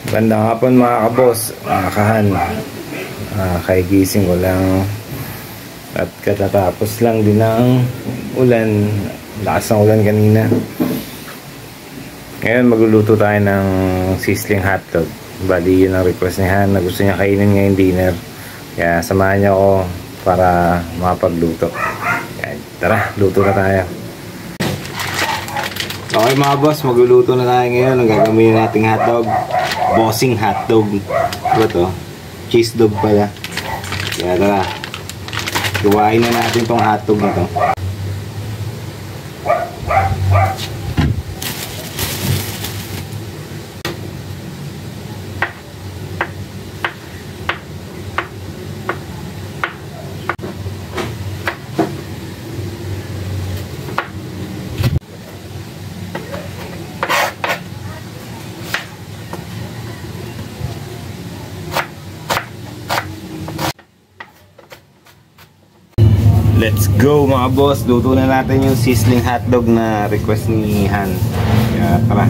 Bandang hapon mga kabos, mga kahan. Kaigising ko lang at katatapos lang din ng ulan. Lakas ng ulan kanina. Ngayon magluluto tayo ng sizzling hotdog. Bali yun ang request ni Han na gusto niya kainin ngayong dinner. Kaya samahan niya ako para makapagluto. Kaya tara, luto na tayo. Okay mga boss, magluluto na tayo ngayon. Ang gagawin nating hotdog, bossing hotdog. Ano to? Cheese dog pala. Kaya tara, gawain na natin tong hotdog na to. Let's go mga boss, luto na natin yung sizzling hotdog na request ni Han. Kaya tara.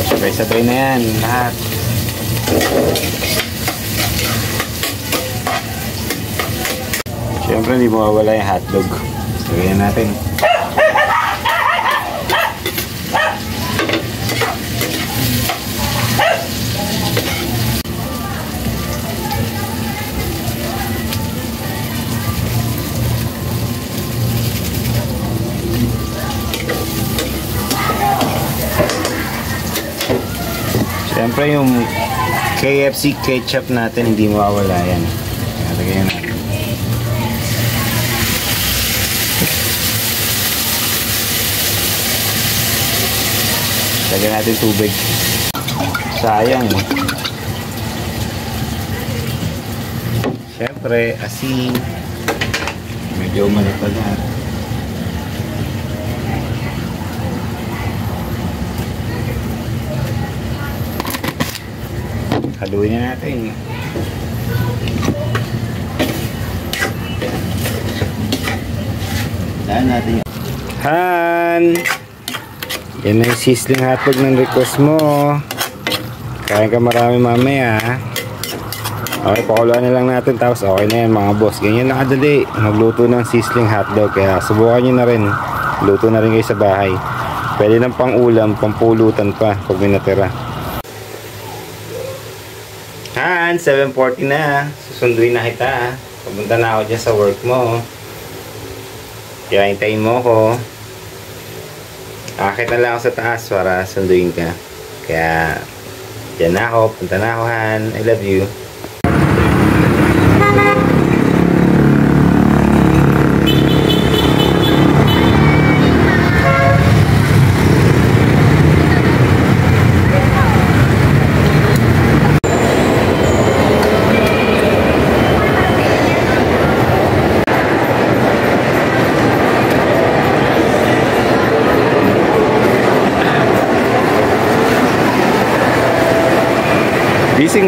Sabay-sabay na yan lahat. Siyempre hindi mawawala yung hotdog. Sabihin natin. Siyempre yung KFC ketchup natin hindi mawawala yan. Lagyan natin. Lagyan natin tubig. Sayang eh. Siyempre asin. Medyo malipad na. Haluin na natin. Daan natin yun. Han! Yan na yung sizzling hotdog ng request mo. Kain ka marami mamaya. Okay, pakuluan na lang natin. Tapos okay na yan mga boss. Ganyan na kadali. Magluto ng sizzling hotdog. Kaya subukan nyo na rin. Luto na rin kayo sa bahay. Pwede ng pang ulam, pang pulutan pa pag may natira. Han, 7:40 na. Susunduin na kita. Pupunta na ako dyan sa work mo. Kaya hintayin mo ko. Akit na lang ako sa taas para sunduin ka. Kaya dyan na ako. Punta na ako, Han. I love you.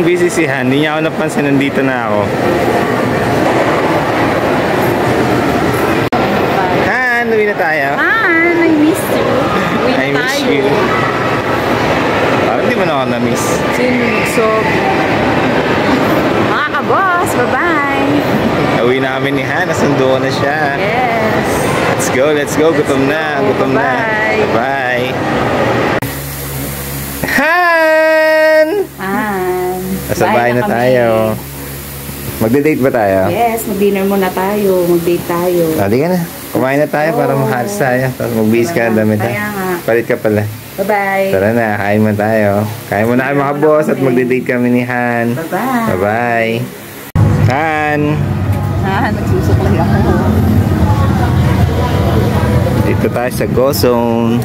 Busy si Han, hindi niya ako napansin, nandito na ako. Han, uwi na tayo. Han, I miss you. I miss you. Parang di mo na ako na-miss. So, mga ka-boss, bye-bye. Uwi na kami ni Han, nasundo na siya. Yes. Let's go. Gutom na. Bye. Han! Nasa bahay na tayo. Magde-date ba tayo? Yes, mag-dinner muna tayo. Mag-date tayo. Hindi ka na. Kumain na tayo para mahalis tayo. Tapos mag-bihis ka na damit. Palit ka pala. Bye-bye. Tara na, kain mo tayo. Kain mo na kayo mga boss at magde-date kami ni Han. Bye-bye. Bye-bye. Han! Nagsusuklay ako. Dito tayo sa Go Zone.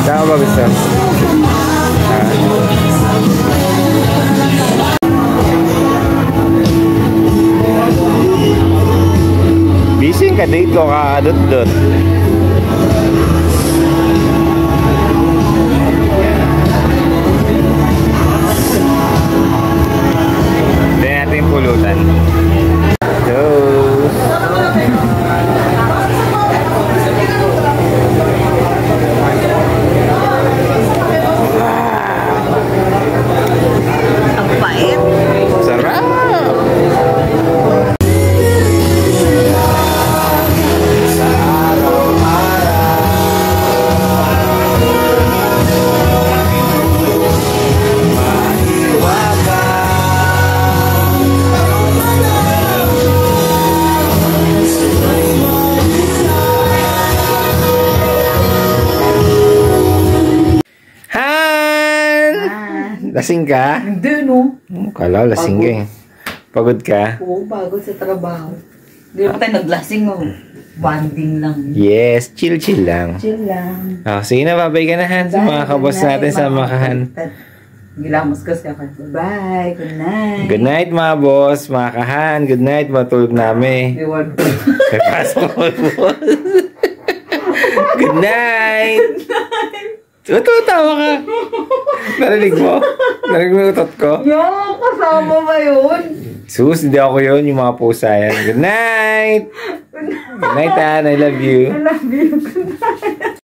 Saan ba gusto? Bising ka dito ka dot-dot. Lasing ka? Hindi, no? Kala, lasing ka eh. Pagod ka? Oo, bago sa trabaho. Hindi naman tayo naglasing, oh. Bonding lang. Yes, chill lang. Chill lang. Oh, sige na, babay ka na, Han. Sa mga kabos natin sa makahan. Gilamos ka siya. Bye-bye. Good night. Good night, mga boss, mga kahan. Good night, matulog namin. Iwan. Pasok mo, boss. Good night. Tawa ka. Narinig mo? Narinig mo yung utot ko? Yung kasama ba yun? Sus, hindi ako yun. Yung mga pusa yan. Good night. Good night, Han. I love you. I love you. Good night.